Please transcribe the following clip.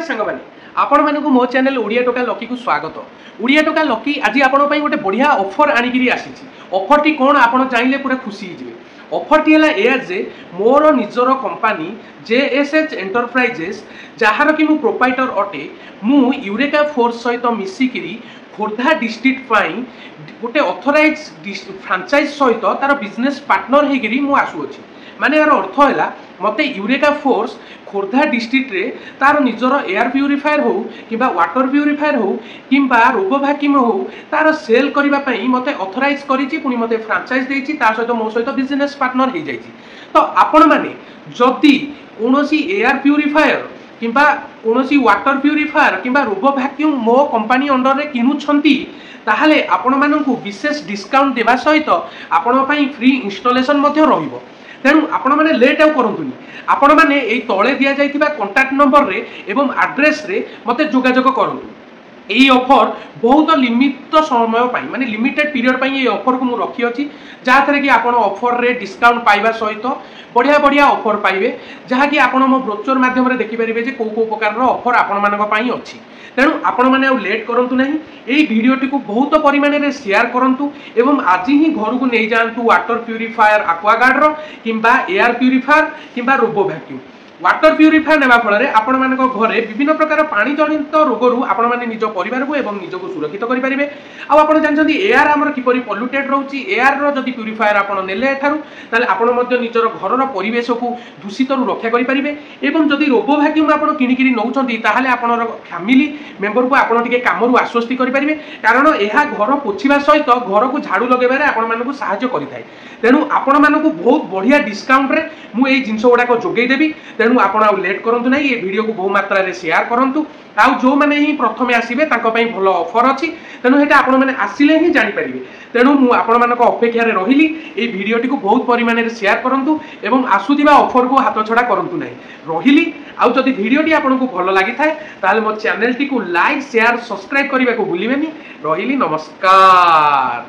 सांगमाने आपण मानक मो चैनल ओडिया टोका लकी को स्वागत। ओडिया टोका लकी आज आपण गोटे बढ़िया ऑफर आनिकी आसी। ऑफर टी कौन आप चाहिए पूरा खुशी हो। ऑफर टी है एया जे मोर निजर कंपनी JSH एंटरप्राइजेस जार कि मु प्रोप्राइटर अटे मु यूरेका फोर्स सहित मिसिकी खोर्धा डिस्ट्रिक्ट गोटे ऑथराइज फ्रांचाइज सहित तार बिजनेस पार्टनर होकर मु आसुअछि। माने यार अर्थ है मते यूरेका फोर्स खोर्धा डिस्ट्रिक्ट रे तार निजर एयर प्यूरीफायर हो कि वाटर प्यूरीफायर हो कि रोबो वैक्यूम हो तार सेल करने मते ऑथराइज करिछि पुनी मते फ्रांचाइज देछि तार सहित मो सहित बिजनेस पार्टनर हो जाइछि। तो आपण माने जदि कोनोसी एयर प्यूरीफायर किंबा कोनोसी वाटर प्यूरीफायर किंबा रोबो वैक्यूम मो कंपनी अंडर रे किनुछंती ताहले आपण माननकु विशेष डिस्काउंट देबा सहित आपण पई फ्री इंस्टॉलेशन मध्ये रहिबो। तेणु आपण माने लेट आउ करंतुनी आपण माने एई तळे दिया जाइतिबा कांटेक्ट नंबर रे एवं एड्रेस रे मते जोगाजोग करंतु। एई ऑफर बहुत लिमिट समय पाई माने लिमिटेड पीरियड पाई एई ऑफर को मु रखी अछि जाथरे कि आपण ऑफर रे डिस्काउंट पाइबा सहित बढ़िया बढ़िया ऑफर पाइबे जहा कि आपण मो ब्रोचर माध्यम रे देखि परिबे जे को प्रकार रो ऑफर आपण मानक पाई अछि। तेणु आपण माने आउ लेट करंतु नहीं एई वीडियोटी को बहुत परिमाण रे शेयर करंतु एवं आज ही घर को नहीं जांतु वाटर प्यूरीफायर एक्वागार्ड रो किंबा एयर प्यूरीफायर किंबा रोबो वैक्यूम। वाटर प्यूरीफायर नेबा फल आपण मानक घरे विभिन्न प्रकार पानी जनित रोगरू आपण माने निज परिवार को एवं निज को सुरक्षित करि परिबे। आ आपण जानछन्ती एयर हमर किपरि पॉल्यूटेड रहउची एयर रो जदि प्यूरीफायर आपण नेले एठारु ताले आपण मध्ये निजर घर रो परिवेश को दूषित रु रक्षा करि परिबे। एवं जदि रोबो वैक्यूम आपण किनिकिरि नउछन्ती ताहाले आपण रो फैमिली मेंबर को आपण टिके काम रु आश्वस्ति करि परिबे कारण एहा घर पोछिबा सहित घर को झाड़ू लगेबारे आपण मानकु सहायता करिथाय। तेणु आपण मानकु बहुत बढ़िया डिस्काउंट रे मु एई जिंस गुडा को जोगै देबी। तेणु आपण आउ लेट करंतु नै ये वीडियो को बहु मात्रा रे शेयर करंतु। आउ जो माने ही प्रथमे आसीबे तांको पई भलो ऑफर अछि तेणु हेटा आपण माने आसिले ही जानि परिबे। तेणु मु आपण मानक अपेक्षा रे रहिली ए वीडियोटी को बहुत परिमाण रे शेयर करंतु एवं आसुदिबा ऑफर को हाथ छडा करंतु नै रहिली। आउ जदि वीडियोटी आपण को भलो लागि थाए ताले मो चैनल टी को लाइक शेयर सब्सक्राइब करिबा को भूलिबेनी। रहिली नमस्कार।